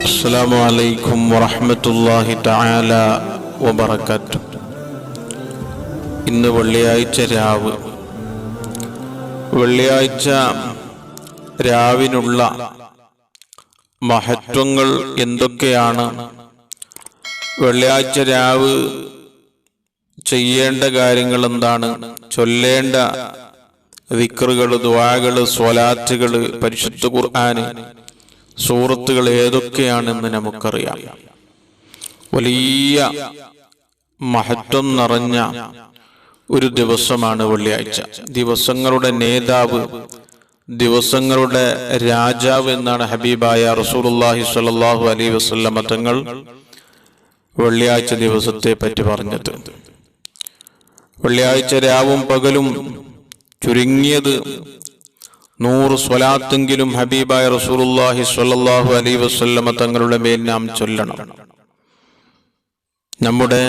അസ്സലാമു അലൈക്കും വറഹ്മത്തുള്ളാഹി തആല വബറകാതുഹു. ഇന്ന് വെള്ളിയാഴ്ച രാവ്. വെള്ളിയാഴ്ച രാവിനുള്ള മഹത്വങ്ങൾ എന്തൊക്കെയാണ്? വെള്ളിയാഴ്ച രാവ് ചെയ്യേണ്ട കാര്യങ്ങൾ എന്താണ്? ചൊല്ലേണ്ട ദിക്റുകൾ, ദുആകൾ, സ്വലാത്തുകൾ, പരിശുദ്ധ ഖുർആൻ, സൂറത്തുകൾ ഏതൊക്കെയാണെന്ന് നമുക്കറിയാം. വലിയ മഹത്വം നിറഞ്ഞ ഒരു ദിവസമാണ് വെള്ളിയാഴ്ച. ദിവസങ്ങളുടെ നേതാവ്, ദിവസങ്ങളുടെ രാജാവ് എന്നാണ് ഹബീബായ റസൂലുള്ളാഹി സ്വല്ലല്ലാഹു അലൈഹി വസല്ലം തങ്ങൾ വെള്ളിയാഴ്ച ദിവസത്തെ പറ്റി പറഞ്ഞത്. വെള്ളിയാഴ്ച രാവും പകലും ചുരുങ്ങിയത് 100 സ്വലാത്തെങ്കിലും ഹബീബായ റസൂലുള്ളാഹി സ്വല്ലല്ലാഹു അലൈഹി വസല്ലം തങ്ങളുടെ മേൽ നാം ചൊല്ലണം. നമ്മുടെ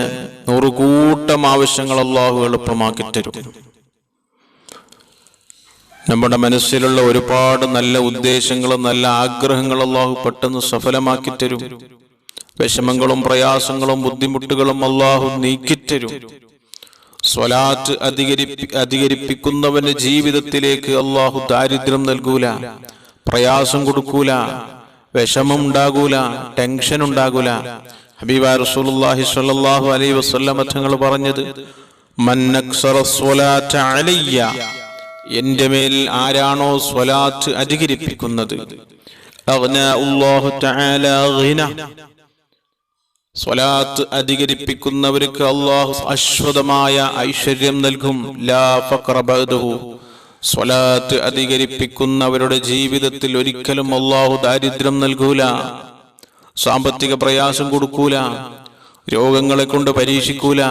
100 കൂട്ടം ആവശ്യങ്ങൾ അല്ലാഹു എളുപ്പമാക്കി തരും. നമ്മുടെ മനസ്സിലുള്ള ഒരുപാട് നല്ല ഉദ്ദേശങ്ങളും നല്ല ആഗ്രഹങ്ങളും അല്ലാഹു പെട്ടെന്ന് സഫലമാക്കി തരും. വിഷമങ്ങളും പ്രയാസങ്ങളും ബുദ്ധിമുട്ടുകളും അല്ലാഹു നീക്കിത്തരും. സ്വലാത്ത് അധികരിപ്പിക്കുന്നവന്റെ ജീവിതത്തിലേക്ക് അല്ലാഹു ദാരിദ്ര്യം നൽകൂല, പ്രയാസം കൊടുക്കൂല, വിഷമം ഉണ്ടാകൂല, ടെൻഷൻ ഉണ്ടാകൂല. ഹബീബായ റസൂലുള്ളാഹി സ്വല്ലല്ലാഹു അലൈഹി വസല്ലം തങ്ങൾ പറഞ്ഞത്, മൻ അക്സറ സ്വലാത്ത അലയ്യ, എന്റെ മേൽ ആരാണോ സ്വലാത്ത് അധികരിപ്പിക്കുന്നത്, അഗ്നാ അല്ലാഹു തആല ഗിന, സ്വലാത്ത് അധികരിപ്പിക്കുന്നവർക്ക് അല്ലാഹു അശ്വതമായ ഐശ്വര്യം നൽകും. ലാ ഫഖറ ബഅദഹു, സ്വലാത്ത് അധികരിപ്പിക്കുന്നവരുടെ ജീവിതത്തിൽ ഒരിക്കലും അല്ലാഹു ദാരിദ്ര്യം നൽകൂല, സാമ്പത്തിക പ്രയാസം കൊടുക്കൂല, രോഗങ്ങളെ കൊണ്ട് പരീക്ഷിക്കൂല,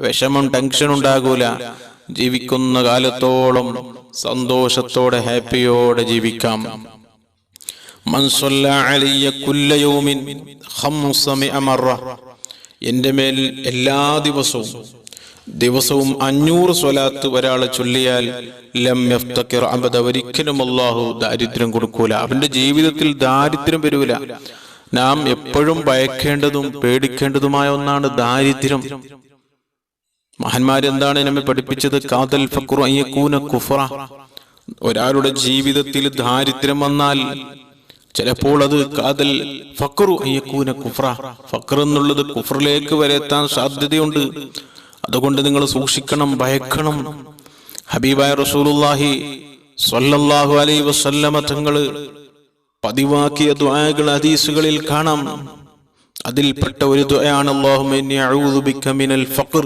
വിഷമം ടെൻഷൻ ഉണ്ടാകൂല. ജീവിക്കുന്ന കാലത്തോളം സന്തോഷത്തോടെ ഹാപ്പിയോടെ ജീവിക്കാം. മൻ സ്വല്ല അലയ്യ കുല്ല യൗമിൻ 500 മറ, എൻ്റെ മേൽ എല്ലാ ദിവസവും 500 സ്വലാത്ത് ഒരാളെ ചൊല്ലിയാൽ ലം യഫ്തഖിർ അബദ, ഒരിക്കലും അല്ലാഹു ദാരിദ്ര്യം കൊടുക്കൂല, അവന്റെ ജീവിതത്തിൽ ദാരിദ്ര്യം വരൂല. നാം എപ്പോഴും ഭയക്കേണ്ടതും പേടിക്കേണ്ടതുമായ ഒന്നാണ് ദാരിദ്ര്യം. മഹാന്മാരെന്താണ് നമ്മെ പഠിപ്പിച്ചത്? കാദൽ ഫഖ്റു അൻ യകൂന കുഫ്റ, ഒരാളുടെ ജീവിതത്തിൽ ദാരിദ്ര്യം വന്നാൽ ചിലപ്പോൾ അത് കാദൽ ഫഖ്റു അൻ യകൂന കുഫ്റ, ഫഖ്ർ എന്നുള്ളത് കുഫറിലേക്ക് വരെ എത്താൻ സാധ്യതയുണ്ട്. അതുകൊണ്ട് നിങ്ങൾ സൂക്ഷിക്കണം, ഭയക്കണം. ഹബീബായ റസൂലുള്ളാഹി സ്വല്ലല്ലാഹു അലൈഹി വസല്ലമ തങ്ങൾ പതിവാക്കിയ ദുആകൾ ഹദീസുകളിൽ കാണാം. അതിൽപ്പെട്ട ഒരു ദുആയാണ് അല്ലാഹുമ്മ ഇന്നി അഊദു ബിക മിനൽ ഫഖ്ർ,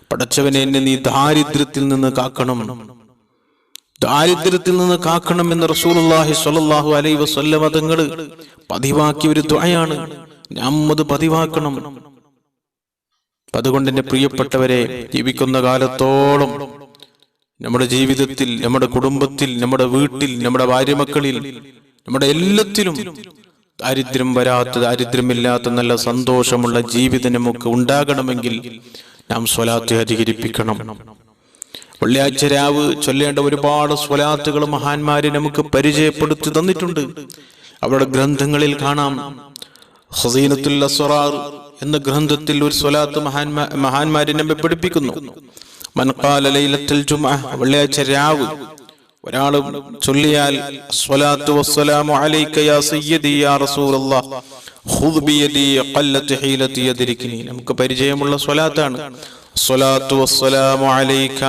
പടച്ചവനെ എന്നെ നീ ദാരിദ്ര്യത്തിൽ നിന്ന് കാക്കണം, ദാരിദ്ര്യത്തിൽ നിന്ന് കാക്കണം എന്ന് റസൂലുള്ളാഹി സ്വല്ലല്ലാഹു അലൈഹി വസല്ലമ തങ്ങൾ പതിവാക്കിയ ഒരു ദുആയാണ്. നാം അത് പതിവാക്കണം. അതുകൊണ്ട് എന്റെ പ്രിയപ്പെട്ടവരെ, ജീവിക്കുന്ന കാലത്തോളം നമ്മുടെ ജീവിതത്തിൽ, നമ്മുടെ കുടുംബത്തിൽ, നമ്മുടെ വീട്ടിൽ, നമ്മുടെ ഭാര്യമക്കളിൽ, നമ്മുടെ എല്ലാത്തിലും ദാരിദ്ര്യം വരാത്ത, ദാരിദ്ര്യമില്ലാത്ത നല്ല സന്തോഷമുള്ള ജീവിതം നമുക്ക് ഉണ്ടാകണമെങ്കിൽ നാം സ്വലാത്ത് അധികരിപ്പിക്കണം. വെള്ളിയാഴ്ച രാവ് ചൊല്ലേണ്ട ഒരുപാട് സ്വലാത്തുകൾ മഹാന്മാരെ നമുക്ക് പരിചയപ്പെടുത്തി തന്നിട്ടുണ്ട്. അവരുടെ ഗ്രന്ഥങ്ങളിൽ കാണാം. ഖസീനത്തുൽ അസ്റാർ എന്ന ഗ്രന്ഥത്തിൽ ഒരു സ്വലാത്ത് മഹാന്മാരെ നമ്മെ പഠിപ്പിക്കുന്നു. മൻ ഖാല ലൈലത്തുൽ ജുമുഅ, വെള്ളിയാഴ്ച രാവ് ഒരാൾ ചൊല്ലിയാൽ, അസ്സലാത്തു വസ്സലാമു അലൈക യാ സയ്യിദി യാ റസൂലല്ലാഹ് ഖുദ് ബിയദി ഖല്ലത് ഹീലതി യദ്രിക്നി, നമുക്ക് പരിചയമുള്ള സ്വലാത്താണ്. അസ്സലാത്തു വസ്സലാമു അലൈക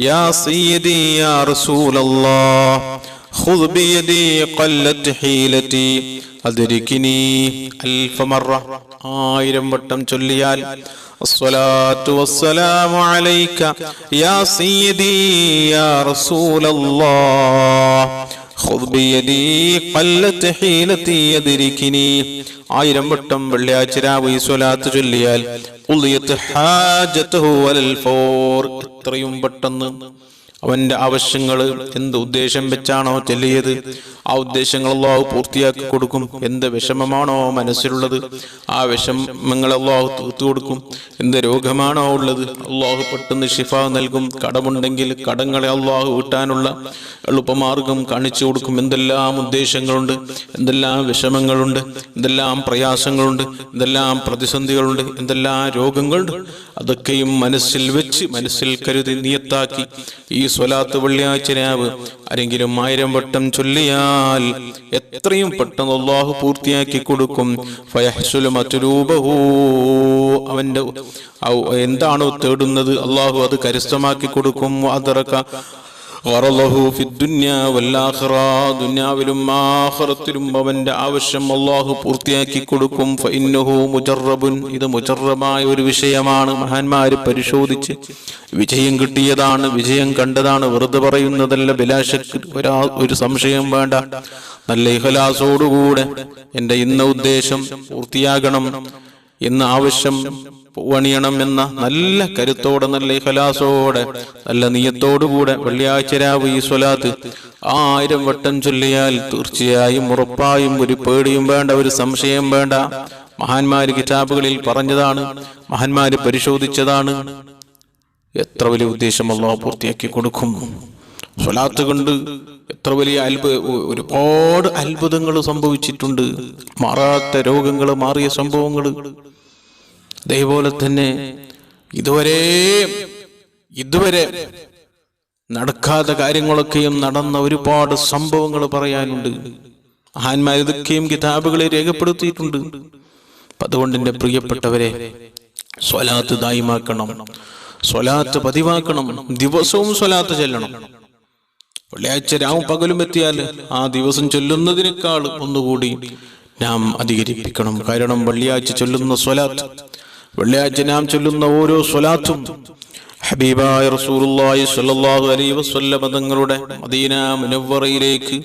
യാ സയ്യിദി യാ റസൂലല്ലാഹ് ഖുദ് ബിയദി ഖല്ലത് ഹീലതി അദ്രിക്നി അൽഫ മറ, 1000 വട്ടം ചൊല്ലിയാൽ അസ്സലാത്തു വസ്സലാമു അലൈക യാ സയ്യിദി യാ റസൂലല്ലാഹ് ഖുദ് ബിയദി ഖല്ലത് ഹീലതി യദ്രിക്നി, 1000 വട്ടം വെള്ളിയാഴ്ച രാവ് ഈ സ്വലാത്ത് ചൊല്ലിയാൽ ഖുളിയത് ഹാജതുഹു വലൽ ഫൗർ, എത്രയും പെട്ടെന്ന് അവന്റെ ആവശ്യങ്ങൾ എന്ത് ഉദ്ദേശം വെച്ചാണോ ചെല്ലിയത് ആ ഉദ്ദേശങ്ങൾ അള്ളാഹു പൂർത്തിയാക്കി കൊടുക്കും. എന്ത് വിഷമമാണോ മനസ്സിലുള്ളത് ആ വിഷമങ്ങൾ അള്ളാഹു തീർത്തു കൊടുക്കും. എന്ത് രോഗമാണോ ഉള്ളത് അള്ളാഹു പെട്ടെന്ന് ശിഫ നൽകും. കടമുണ്ടെങ്കിൽ കടങ്ങളെ അള്ളാഹു വീട്ടാനുള്ള എളുപ്പമാർഗം കാണിച്ചു കൊടുക്കും. എന്തെല്ലാം ഉദ്ദേശങ്ങളുണ്ട്, എന്തെല്ലാം വിഷമങ്ങളുണ്ട്, എന്തെല്ലാം പ്രയാസങ്ങളുണ്ട്, എന്തെല്ലാം പ്രതിസന്ധികളുണ്ട്, എന്തെല്ലാം രോഗങ്ങളുണ്ട്, അതൊക്കെയും മനസ്സിൽ വെച്ച് മനസ്സിൽ കരുതി നിയത്താക്കി ഈ സ്വലാത്ത് വെള്ളിയാഴ്ച രാവ് ആരെങ്കിലും 1000 വട്ടം ചൊല്ലിയാൽ എത്രയും പെട്ടെന്ന് അല്ലാഹു പൂർത്തിയാക്കി കൊടുക്കും. ഫയഹ്സുലു മത്ലൂബഹു, അവന്റെ എന്താണോ തേടുന്നത് അല്ലാഹു അത് കരസ്ഥമാക്കി കൊടുക്കും. വഅദറക വറലഹു ഫിദ്ദുനിയ വൽആഖിറ, ദുനിയാവിലും ആഖിറത്തിലും അവന്റെ ആവശ്യം അല്ലാഹു പൂർത്തിയാക്കി കൊടുക്കും. ഫഇന്നഹു മുജറബുൻ, ഇത് മുജറബായ ഒരു വിഷയമാണ്. മഹാന്മാര് പരിശോധിച്ച് വിജയം കിട്ടിയതാണ്, വിജയം കണ്ടതാണ്, വെറുതെ പറയുന്നതല്ല. ബിലാശക്ക് ഒരു സംശയം വേണ്ട. നല്ല ഇഖ്ലാസോടുകൂടെ എന്റെ ഇന്ന ഉദ്ദേശം പൂർത്തിയാകണം, ഇന്ന ആവശ്യം പണിയണം എന്ന നല്ല കരുത്തോടെ, നല്ല ഇഖ്ലാസോടെ, നല്ല നിയത്തോടുകൂടെ വെള്ളിയാഴ്ച രാവ് ഈ സ്വലാത്ത് 1000 വട്ടം ചൊല്ലിയാൽ തീർച്ചയായും ഉറപ്പായും ഒരു പേടിയും വേണ്ട, ഒരു സംശയം വേണ്ട. മഹാന്മാര് കിതാബുകളിൽ പറഞ്ഞതാണ്, മഹാന്മാര് പരിശോധിച്ചതാണ്. എത്ര വലിയ ഉദ്ദേശം അല്ലാഹു പൂർത്തിയാക്കി കൊടുക്കും. സ്വലാത്ത് കൊണ്ട് എത്ര വലിയ ഒരുപാട് അത്ഭുതങ്ങൾ സംഭവിച്ചിട്ടുണ്ട്. മാറാത്ത രോഗങ്ങൾ മാറിയ സംഭവങ്ങൾ. അതേപോലെ തന്നെ ഇതുവരെ നടക്കാത്ത കാര്യങ്ങളൊക്കെയും നടന്ന ഒരുപാട് സംഭവങ്ങൾ പറയാനുണ്ട്. മഹാന്മാർ ഇതൊക്കെയും കിതാബുകളെ രേഖപ്പെടുത്തിയിട്ടുണ്ട്. അതുകൊണ്ട് എൻ്റെ പ്രിയപ്പെട്ടവരെ, സ്വലാത്ത് ദായിമാക്കണം, സ്വലാത്ത് പതിവാക്കണം, ദിവസവും സ്വലാത്ത് ചൊല്ലണം. വെള്ളിയാഴ്ച രാവും പകലും എത്തിയാൽ ആ ദിവസം ചൊല്ലുന്നതിനേക്കാൾ ഒന്നുകൂടി നാം അധികരിപ്പിക്കണം. കാരണം വെള്ളിയാഴ്ച ചൊല്ലുന്ന സ്വലാത്ത്, വെള്ളിയാഴ്ച നാം ചൊല്ലുന്ന ഓരോ സ്വലാത്തും ഹബീബായ റസൂലുള്ളാഹി സ്വല്ലല്ലാഹു അലൈഹി വസല്ലം തങ്ങളുടെ മദീന മുനവ്വറയിലേക്ക്,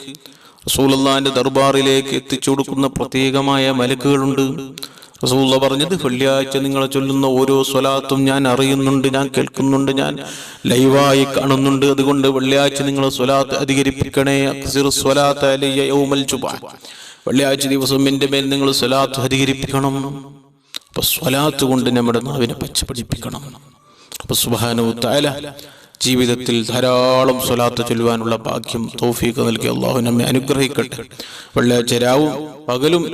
റസൂലുള്ളാഹിന്റെ ദർബാറിലേക്ക് എത്തിച്ചു കൊടുക്കുന്ന പ്രത്യേകമായ മലക്കുകളുണ്ട്. റസൂലുള്ളാഹി പറഞ്ഞത്, വെള്ളിയാഴ്ച നിങ്ങൾ ചൊല്ലുന്ന ഓരോ സ്വലാത്തും ഞാൻ അറിയുന്നുണ്ട്, ഞാൻ കേൾക്കുന്നുണ്ട്, ഞാൻ ലൈവായി കാണുന്നുണ്ട്. അതുകൊണ്ട് വെള്ളിയാഴ്ച നിങ്ങൾ സ്വലാത്ത് അധികരിപ്പിക്കണേ. അക്സിറു സ്വലാത്ത അലയ്യ യൗമൽ ജുമുഅ, വെള്ളിയാഴ്ച ദിവസം എൻ്റെ മേൽ നിങ്ങൾ സ്വലാത്ത് അധികരിപ്പിക്കണം. അപ്പൊ സ്വലാത്ത് കൊണ്ട് നമ്മുടെ നാവിനെ പച്ചപിടിപ്പിക്കണം. അപ്പൊ സുബ്ഹാനഹു തആല ജീവിതത്തിൽ ധാരാളം സ്വലാത്ത് ചൊല്ലുവാനുള്ള ഭാഗ്യം തൗഫീഖ് നൽകി അല്ലാഹു നമ്മെ അനുഗ്രഹിക്കട്ടെ. വെള്ളിയാഴ്ച രാവും പകലും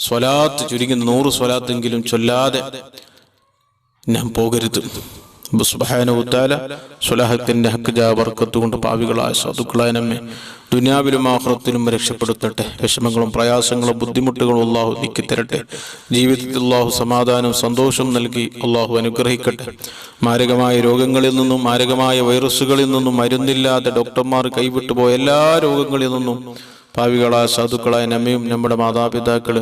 സ്വലാത്ത് ചുരുങ്ങി 100 സ്വലാത്തെങ്കിലും ചൊല്ലാതെ ഞാൻ പോകരുത്. സുബ്ഹാനഹു തആല സ്വലാഹത്തിന്റെ ഹഖ്ജാ ബർക്കത്ത് കൊണ്ട് പാവികളായ സാധുക്കളായ നമ്മെ ദുനിയാവിലും ആഖിറത്തിലും രക്ഷപ്പെടുത്തട്ടെ. വിഷമങ്ങളും പ്രയാസങ്ങളും ബുദ്ധിമുട്ടുകളും അല്ലാഹു നീക്കി തരട്ടെ. ജീവിതത്തിൽ അല്ലാഹു സമാധാനം സന്തോഷം നൽകി അല്ലാഹു അനുഗ്രഹിക്കട്ടെ. മാരകമായ രോഗങ്ങളിൽ നിന്നും, മാരകമായ വൈറസുകളിൽ നിന്നും, മരുന്നില്ലാതെ ഡോക്ടർമാർ കൈവിട്ടുപോയ എല്ലാ രോഗങ്ങളിൽ നിന്നും പാവികളായ സാധുക്കളായ നമ്മയും നമ്മുടെ മാതാപിതാക്കള്,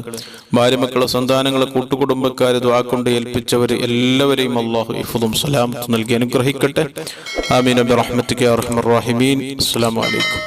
ഭാര്യമക്കള്, സന്താനങ്ങള്, കൂട്ടുകുടുംബക്കാര്, ദുആ കൊണ്ട് ഏൽപ്പിച്ചവര് എല്ലാവരെയും അല്ലാഹു ഹിഫ്ളും സലാമത്തും നൽകി അനുഗ്രഹിക്കട്ടെ. ആമീൻ ബിറഹ്മതിക യാ അർഹമർ റഹീമീൻ. അസ്സലാമു അലൈക്കും.